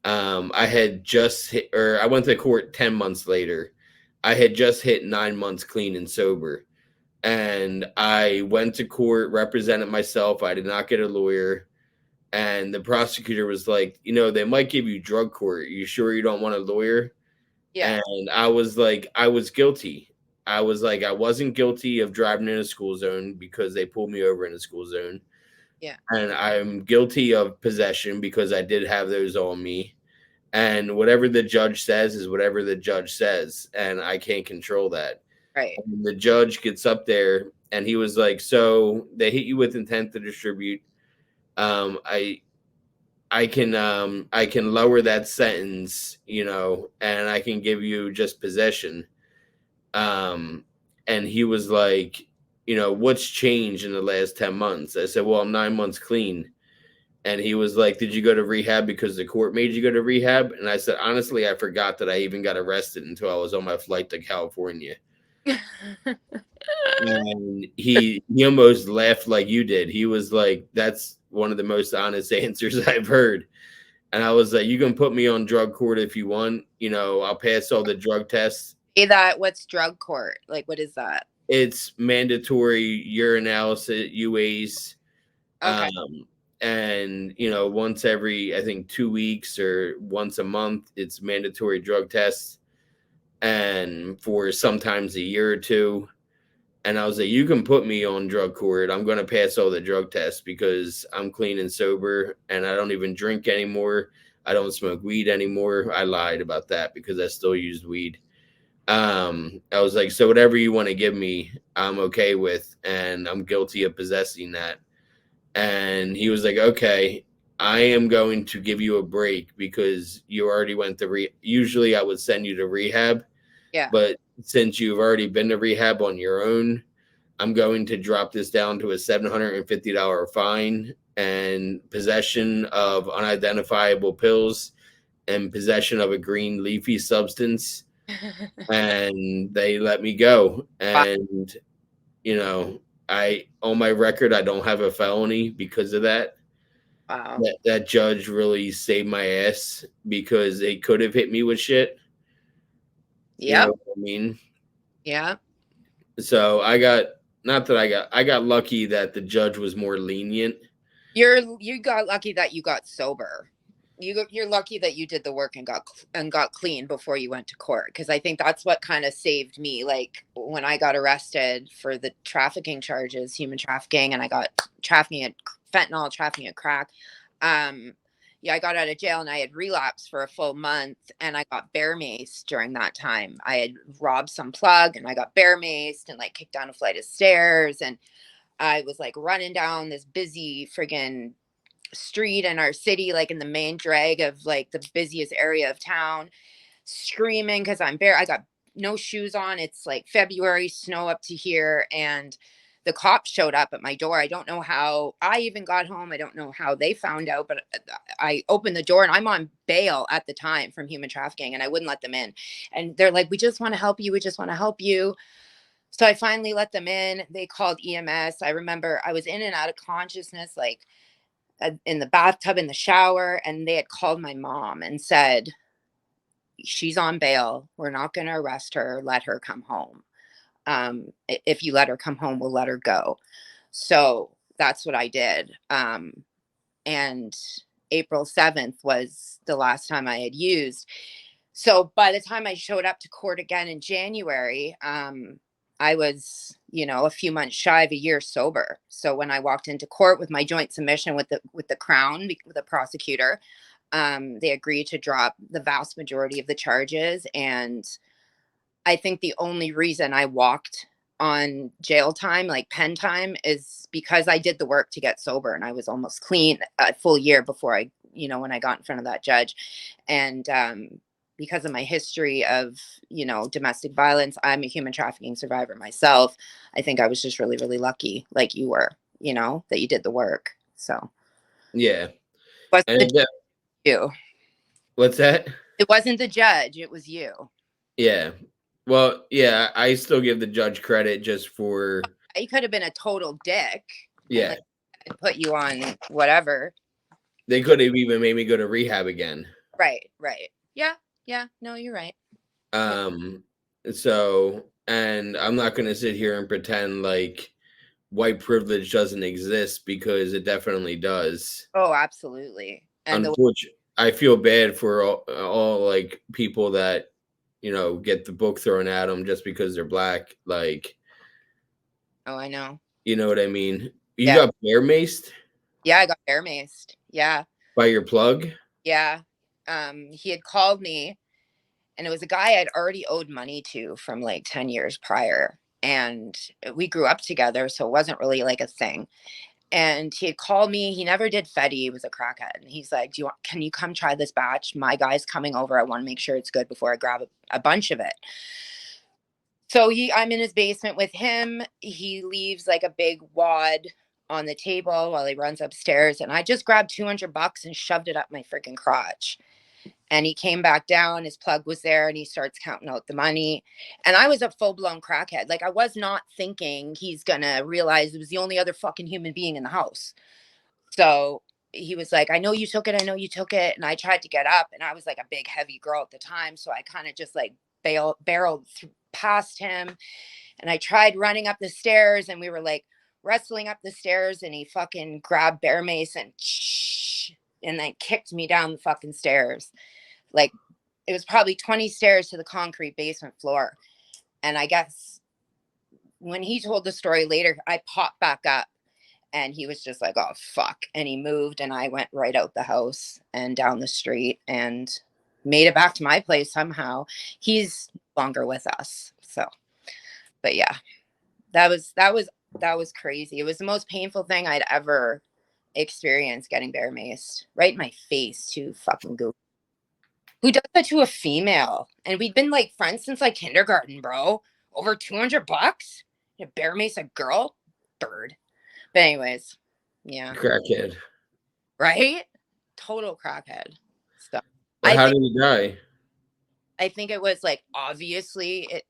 S1: I had just hit, or I went to court 10 months later. I had just hit 9 months clean and sober. And I went to court, represented myself. I did not get a lawyer. And the prosecutor was like, they might give you drug court. You sure you don't want a lawyer?
S2: Yeah.
S1: And I was like, I was guilty. I was like, I wasn't guilty of driving in a school zone because they pulled me over in a school zone.
S2: Yeah.
S1: And I'm guilty of possession because I did have those on me. And whatever the judge says is whatever the judge says. And I can't control that.
S2: Right.
S1: And the judge gets up there and he was like, "So they hit you with intent to distribute. I can lower that sentence, and I can give you just possession." And he was like, "What's changed in the last 10 months?" I said, "Well, I'm 9 months clean." And he was like, "Did you go to rehab because the court made you go to rehab?" And I said, "Honestly, I forgot that I even got arrested until I was on my flight to California." And he almost laughed like you did. He was like, "That's one of the most honest answers I've heard." And I was like, "You can put me on drug court if you want. You know, I'll pass all the drug tests.
S2: Say that. What's drug court? Like, what is that?
S1: It's mandatory urinalysis, UAs,
S2: Okay.
S1: and you know, once every I think 2 weeks or once a month, it's mandatory drug tests, and for sometimes a year or two." And I was like, "You can put me on drug court. I'm going to pass all the drug tests because I'm clean and sober and I don't even drink anymore. I don't smoke weed anymore." I lied about that because I still used weed. I was like, "So whatever you want to give me, I'm okay with, and I'm guilty of possessing that." And he was like, "Okay, I am going to give you a break because you already went to usually I would send you to rehab,
S2: Yeah.
S1: but since you've already been to rehab on your own, I'm going to drop this down to a $750 fine and possession of unidentifiable pills and possession of a green leafy substance." And they let me go.
S2: Wow.
S1: And, you know, I on my record, I don't have a felony because of that.
S2: Wow.
S1: That judge really saved my ass because they could have hit me with shit. You know
S2: Yep.
S1: what I mean?
S2: Yeah.
S1: So I got not that I got lucky that the judge was more lenient.
S2: You got lucky that you got sober. You're lucky that you did the work and got clean before you went to court, because I think that's what kind of saved me. Like when I got arrested for the trafficking charges, human trafficking, and I got trafficking at fentanyl, trafficking at crack. Um, yeah, I got out of jail and I had relapsed for a full month, and I got bear maced during that time. I had robbed some plug and I got bear maced and like kicked down a flight of stairs, and I was like running down this busy friggin' street in our city, like in the main drag of like the busiest area of town, screaming because I got no shoes on. It's like February, snow up to here, and the cops showed up at my door. I don't know how I even got home. I don't know how they found out, but I opened the door and I'm on bail at the time from human trafficking, and I wouldn't let them in. And they're like, "We just want to help you. We just want to help you." So I finally let them in. They called EMS. I remember I was in and out of consciousness, like in the bathtub, in the shower, and they had called my mom and said, "She's on bail. We're not going to arrest her. Let her come home. If you let her come home, we'll let her go." So that's what I did. And April 7th was the last time I had used. So by the time I showed up to court again in January, I was, a few months shy of a year sober. So when I walked into court with my joint submission with the Crown, with the prosecutor, they agreed to drop the vast majority of the charges. And I think the only reason I walked on jail time, like pen time, is because I did the work to get sober, and I was almost clean a full year before when I got in front of that judge. And because of my history of, domestic violence, I'm a human trafficking survivor myself. I think I was just really, really lucky, like you were, that you did the work. So,
S1: Yeah.
S2: but
S1: And
S2: the you.
S1: what's that?
S2: It wasn't the judge, it was you.
S1: Yeah. Well, yeah, I still give the judge credit just for
S2: He could have been a total dick and
S1: yeah.
S2: like put you on whatever.
S1: They could have even made me go to rehab again.
S2: Right, right. Yeah, yeah. No, you're right. Yeah.
S1: Um, so, and I'm not going to sit here and pretend like white privilege doesn't exist because it definitely does.
S2: Oh, absolutely. And the
S1: Unfortunately, I feel bad for all like people that get the book thrown at them just because they're black. Like,
S2: oh, I know.
S1: you know what I mean? You
S2: Yeah,
S1: got bear maced
S2: yeah. I got air maced. Yeah,
S1: by your plug.
S2: yeah. He had called me, and it was a guy I'd already owed money to from like 10 years prior, and we grew up together, so it wasn't really like a thing. And he had called me. He never did Fetty. He was a crackhead. And he's like, can you come try this batch? My guy's coming over. I want to make sure it's good before I grab a bunch of it. So I'm in his basement with him. He leaves like a big wad on the table while he runs upstairs. And I just grabbed $200 and shoved it up my freaking crotch. And he came back down, his plug was there, and he starts counting out the money. And I was a full-blown crackhead. Like, I was not thinking he's gonna realize it was the only other fucking human being in the house. So he was like, I know you took it, I know you took it. And I tried to get up, and I was like a big, heavy girl at the time. So I kind of just like barreled past him. And I tried running up the stairs, and we were like wrestling up the stairs, and he fucking grabbed Bear Mace and then kicked me down the fucking stairs. Like, it was probably 20 stairs to the concrete basement floor. And I guess when he told the story later, I popped back up, and he was just like, oh, fuck. And he moved, and I went right out the house and down the street and made it back to my place somehow. He's no longer with us. So, but yeah, that was crazy. It was the most painful thing I'd ever experienced, getting bear maced right in my face too. Fucking goofy. Who does that to a female? And we'd been like friends since like kindergarten, bro. Over $200? You bear mace a girl? Bird. But anyways, yeah.
S1: Crackhead.
S2: Right? Total crackhead. So
S1: But how did he die?
S2: I think it was like, obviously it.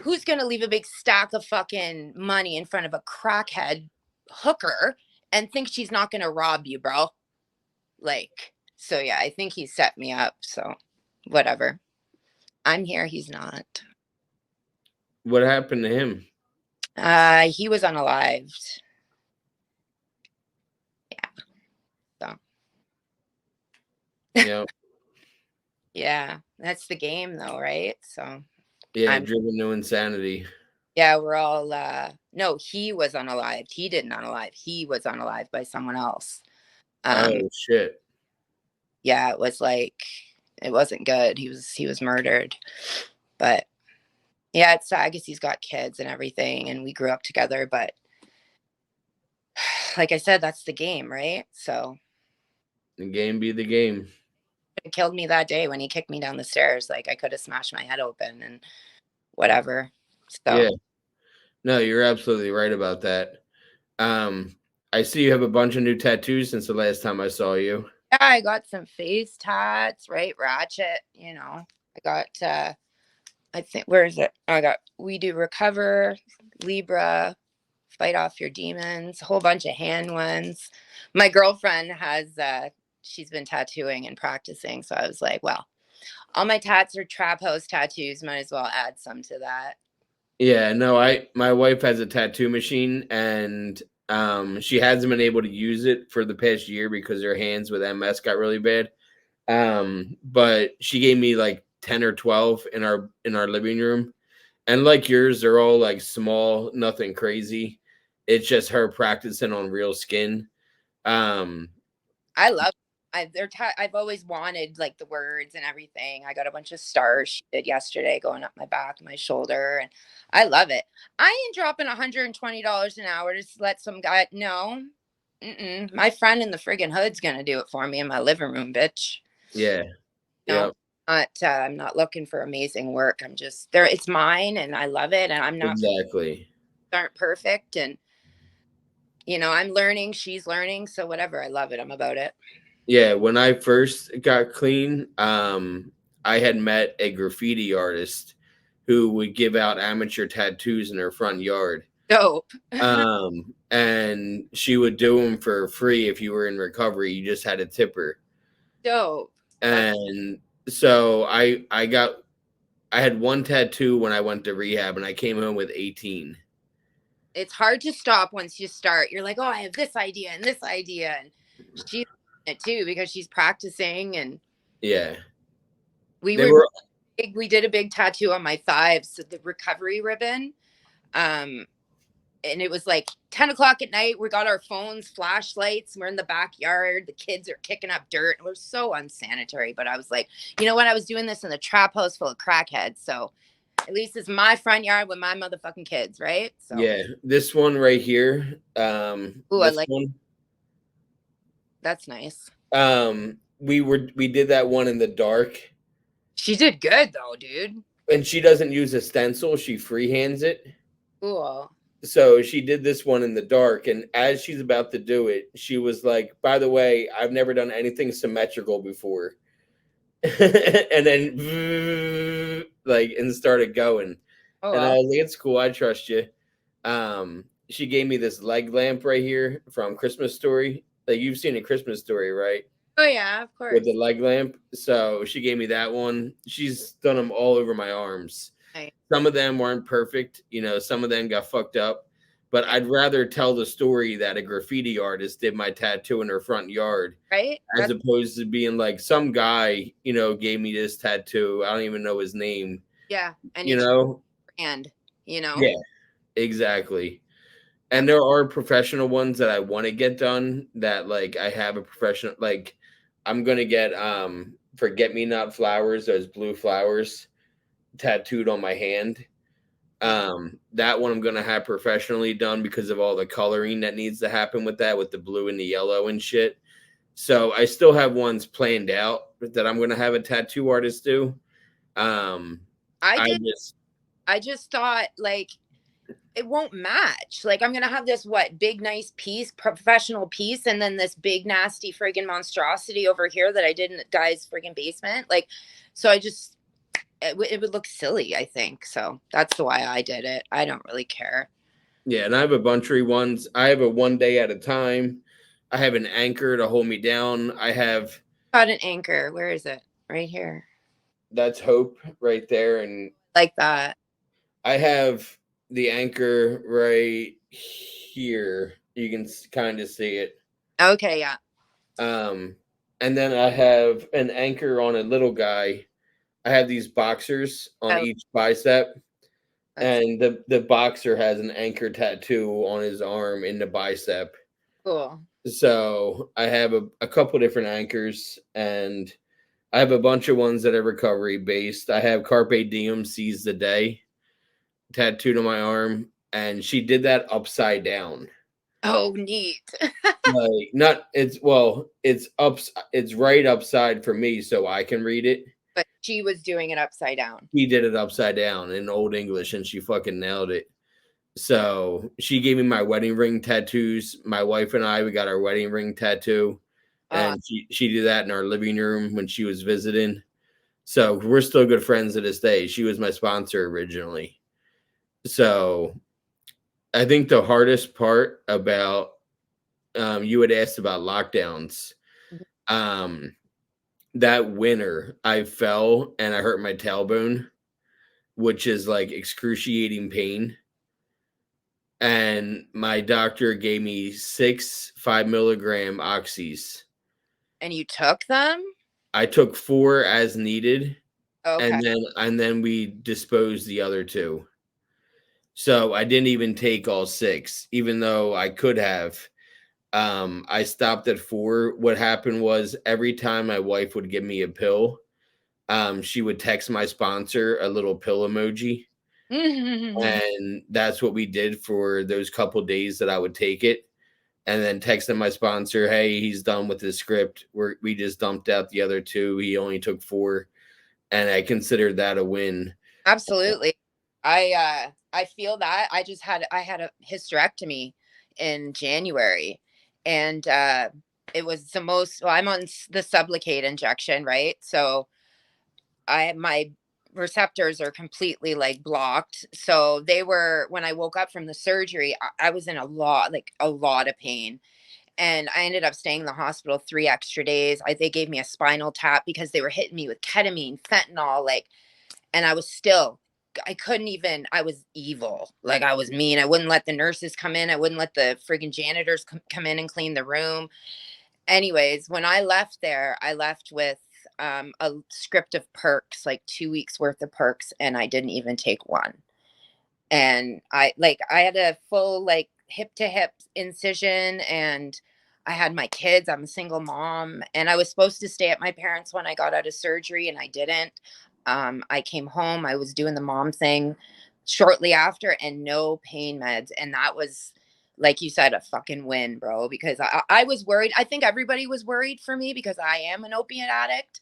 S2: Who's gonna leave a big stack of fucking money in front of a crackhead hooker and think she's not gonna rob you, bro? Like, so yeah, I think he set me up. So whatever. I'm here, he's not.
S1: What happened to him?
S2: He was unalived. Yeah. So.
S1: Yeah.
S2: Yeah, that's the game though, right? So
S1: yeah, driven to insanity.
S2: Yeah, we're all no, he was unalived. He didn't unalive. He was unalived by someone else.
S1: Oh shit.
S2: Yeah, it was like, it wasn't good. He was murdered. But yeah, it's, I guess he's got kids and everything, and we grew up together, but like I said, that's the game, right? So
S1: the game be the game.
S2: It killed me that day when he kicked me down the stairs. Like, I could have smashed my head open and whatever. So
S1: yeah. No, you're absolutely right about that. I see you have a bunch of new tattoos since the last time I saw you.
S2: Yeah, I got some face tats, right? Ratchet, you know. I got I think, where is it? I got We Do Recover, Libra, Fight Off Your Demons, a whole bunch of hand ones. My girlfriend has she's been tattooing and practicing, so I was like, well, all my tats are trap house tattoos, might as well add some to that.
S1: Yeah, no, my wife has a tattoo machine, and she hasn't been able to use it for the past year because her hands with MS got really bad. But she gave me like 10 or 12 in our living room, and like yours, they're all like small, nothing crazy. It's just her practicing on real skin.
S2: I love I've always wanted like the words and everything. I got a bunch of stars she did yesterday going up my back, my shoulder, and I love it. I ain't dropping $120 an hour to let some guy. No, my friend in the friggin' hood's gonna do it for me in my living room, bitch.
S1: Yeah,
S2: no, I'm not looking for amazing work. I'm just there. It's mine, and I love it, and I'm not
S1: exactly
S2: aren't perfect, and you know, I'm learning. She's learning, so whatever. I love it. I'm about it.
S1: Yeah, when I first got clean, I had met a graffiti artist who would give out amateur tattoos in her front yard.
S2: Dope.
S1: And she would do them for free if you were in recovery. You just had to tip her.
S2: Dope.
S1: And so I had one tattoo when I went to rehab, and I came home with 18.
S2: It's hard to stop once you start. You're like, oh, I have this idea and this idea, and she's it too because she's practicing. And
S1: yeah,
S2: we did a big tattoo on my thigh, so the recovery ribbon, and it was like 10 o'clock at night. We got our phones, flashlights, we're in the backyard, the kids are kicking up dirt. We're so unsanitary, but I was like, you know what, I was doing this in the trap house full of crackheads, so at least it's my front yard with my motherfucking kids, right? So
S1: yeah, this one right here,
S2: ooh, I like one. That's nice.
S1: We did that one in the dark.
S2: She did good though, dude.
S1: And she doesn't use a stencil, she freehands it.
S2: Cool.
S1: So she did this one in the dark, and as she's about to do it, she was like, "By the way, I've never done anything symmetrical before." And then like and started going.
S2: Oh
S1: And I
S2: well.
S1: was like, "It's cool, I trust you." She gave me this leg lamp right here from Christmas Story. Like you've seen a Christmas Story, right?
S2: Oh yeah, of
S1: With
S2: course.
S1: the leg lamp. So she gave me that one. She's done them all over my arms.
S2: Nice.
S1: Some of them weren't perfect, some of them got fucked up. But
S2: Yeah.
S1: I'd rather tell the story that a graffiti artist did my tattoo in her front yard
S2: Right.
S1: as opposed to being like some guy, gave me this tattoo. I don't even know his name,
S2: Yeah. And
S1: you
S2: each
S1: know?
S2: brand, you know.
S1: Yeah, exactly. And
S2: Ab-
S1: there are professional ones that I want to get done that like I have a professional like I'm gonna get forget me not flowers, those blue flowers tattooed on my hand.
S2: Nice.
S1: That one I'm gonna have professionally done because of all the coloring that needs to happen with that, with the blue and the yellow and shit. So I still have ones planned out that I'm gonna have a tattoo artist do. Um,
S2: I
S1: I
S2: did.
S1: just
S2: I just thought like it won't match. Like I'm gonna have this what big nice piece, professional piece, and then this big nasty friggin' monstrosity over here that I did in the guy's friggin' basement. Like, so I just it would look silly. I think so. That's the why I did it. I don't really care.
S1: yeah, and I have a bunch of ones. I have a one day at a time. I have an anchor to hold me down. I have
S2: Got an anchor. Where is it? Right here.
S1: that's hope right there, and
S2: Like that.
S1: I have the anchor right here. You can kind of see it.
S2: Okay, yeah.
S1: Um, and then I have an anchor on a little guy. I have these boxers on
S2: Oh,
S1: each bicep,
S2: that's
S1: and the boxer has an anchor tattoo on his arm in the bicep.
S2: cool.
S1: So I have a couple different anchors, and I have a bunch of ones that are recovery based. I have Carpe Diem seize the day tattooed on my arm, and she did that upside down.
S2: Oh, neat.
S1: Like not it's right upside for me so I can read it.
S2: But she was doing it upside down.
S1: He did it upside down in old English and she fucking nailed it. So she gave me my wedding ring tattoos. My wife and I, we got our wedding ring tattoo.
S2: Uh,
S1: And she did that in our living room when she was visiting. So we're still good friends to this day. She was my sponsor originally. So I think the hardest part about you had asked about lockdowns. Um, that winter, I fell and I hurt my tailbone, which is like excruciating pain. And my doctor gave me 6 5 milligram oxys.
S2: and you took them?
S1: I took 4 as needed,
S2: Okay.
S1: and then we disposed the other 2. So I didn't even take all 6, even though I could have. I stopped at 4. What happened was every time my wife would give me a pill, she would text my sponsor a little pill emoji. And that's what we did for those couple days that I would take it. And then texting my sponsor, hey, he's done with his script. We just dumped out the other 2. He only took 4. And I considered that a win.
S2: Absolutely. I feel that. I had a hysterectomy in January, and it was the most well, I'm on the Sublocade injection, right? So I my receptors are completely like blocked. So they were when I woke up from the surgery, I was in a lot of pain. And I ended up staying in the hospital 3 extra days. They gave me a spinal tap because they were hitting me with ketamine, fentanyl, like, and I couldn't even, I was evil. Like I was mean. I wouldn't let the nurses come in. I wouldn't let the friggin' janitors come in and clean the room. Anyways, when I left there, I left with a script of perks, like 2 weeks worth of perks, and I didn't even take one. And I had a full like hip to hip incision, and I had my kids. I'm a single mom, and I was supposed to stay at my parents when I got out of surgery, and I didn't. I came home. I was doing the mom thing shortly after, and no pain meds, and that was, like you said, a fucking win, bro. Because I was worried. I think everybody was worried for me because I am an opiate addict.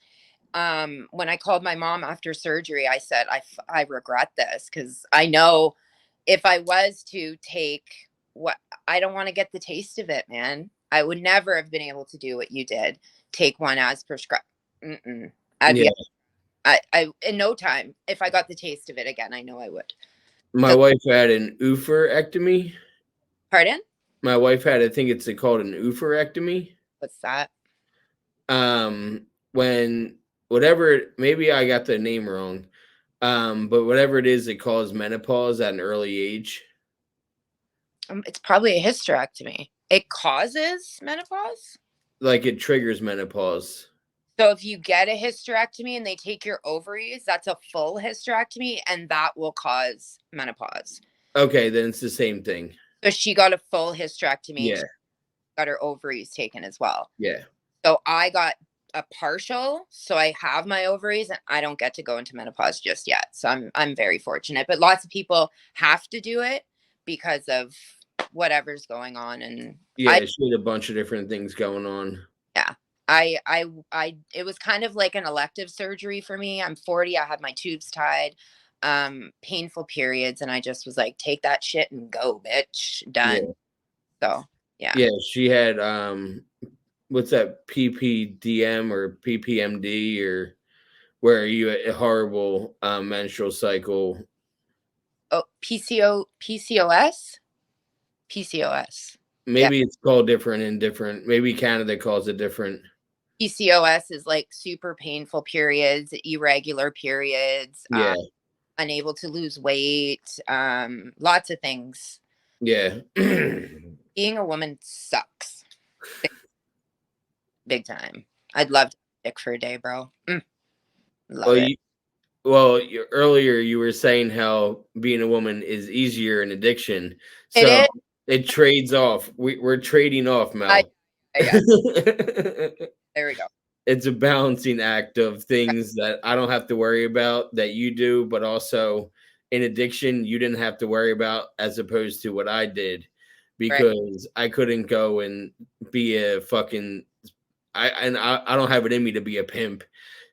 S2: When I called my mom after surgery, I said I regret this because I know if I was to take what, I don't want to get the taste of it, man. I would never have been able to do what you did. Take one as prescribed. I'd
S1: Yeah.
S2: be, in no time. If I got the taste of it again, I know I would.
S1: My
S2: So,
S1: wife had an oophorectomy.
S2: pardon?
S1: My wife had, I think it's called an oophorectomy.
S2: What's that?
S1: When whatever, maybe I got the name wrong. But whatever it is, it causes menopause at an early age.
S2: It's probably a hysterectomy. It causes menopause.
S1: Like it triggers menopause.
S2: So if you get a hysterectomy and they take your ovaries, that's a full hysterectomy, and that will cause menopause.
S1: Okay, then it's the same thing.
S2: So she got a full hysterectomy and
S1: Yeah.
S2: she got her ovaries taken as well.
S1: Yeah.
S2: So I got a partial, so I have my ovaries and I don't get to go into menopause just yet. So I'm very fortunate. But lots of people have to do it because of whatever's going on. And
S1: Yeah, she had a bunch of different things going on.
S2: yeah. It was kind of like an elective surgery for me. I'm 40. I had my tubes tied, painful periods, and I just was like, take that shit and go, bitch. Done.
S1: Yeah.
S2: So yeah.
S1: Yeah, she had what's that, PPDM or PPMD, or where you a horrible menstrual cycle.
S2: Oh, PCOS? PCOS. Yeah.
S1: Maybe it's called different in different, maybe Canada calls it different.
S2: PCOS is like super painful periods, irregular periods,
S1: Yeah.
S2: unable to lose weight, lots of things.
S1: Yeah.
S2: Being a woman sucks. Big time. I'd love to dick for a day, bro. Love it.
S1: Earlier you were saying how being a woman is easier in addiction.
S2: It
S1: So
S2: is.
S1: it trades off. We're trading off, Mel.
S2: Yeah. There we go.
S1: It's a balancing act of things that I don't have to worry about that you do, but also in addiction, you didn't have to worry about, as opposed to what I did,
S2: Right.
S1: because I couldn't go and be a fucking, I don't have it in me to be a pimp.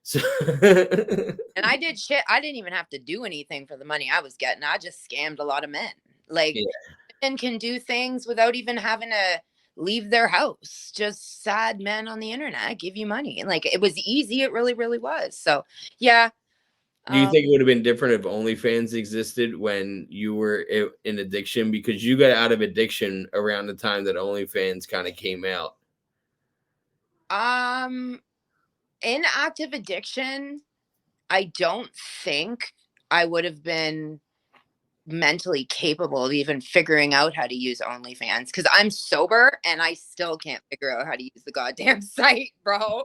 S1: So
S2: And I did shit. I didn't even have to do anything for the money I was getting. I just scammed a lot of men. Like,
S1: yeah,
S2: men can do things without even having to leave their house. Just sad men on the internet give you money. Like, it was easy. It really, really was. So, yeah.
S1: do you think it would have been different if OnlyFans existed when you were in addiction? Because you got out of addiction around the time that OnlyFans kind of came out.
S2: In active addiction, I don't think I would have been mentally capable of even figuring out how to use OnlyFans because I'm sober and I still can't figure out how to use the goddamn site, bro.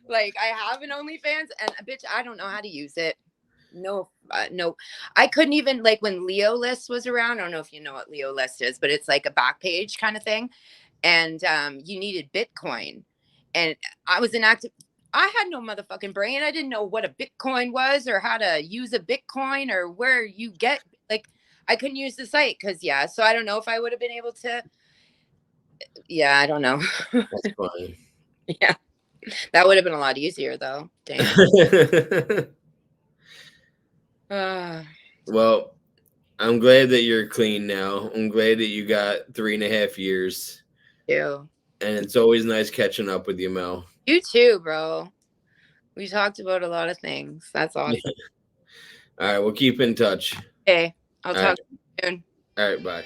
S2: Like, I have an OnlyFans and bitch, I don't know how to use it. No, no, I couldn't even, like, when Leo List was around. I don't know if you know what Leo List is, but it's like a back page kind of thing, and you needed Bitcoin, and I was inactive. I had no motherfucking brain. I didn't know what a Bitcoin was or how to use a Bitcoin or where you get, like, I couldn't use the site because, yeah. So I don't know if I would have been able to. Yeah, I don't know.
S1: That's funny.
S2: Yeah, that would have been a lot easier though. Damn.
S1: Well, I'm glad that you're clean now. I'm glad that you got 3.5 years.
S2: You.
S1: And it's always nice catching up with you, Mel.
S2: You too, bro. We talked about a lot of things. That's awesome.
S1: All right, we'll keep in touch.
S2: Okay, I'll
S1: All right.
S2: talk to you soon.
S1: All right, bye.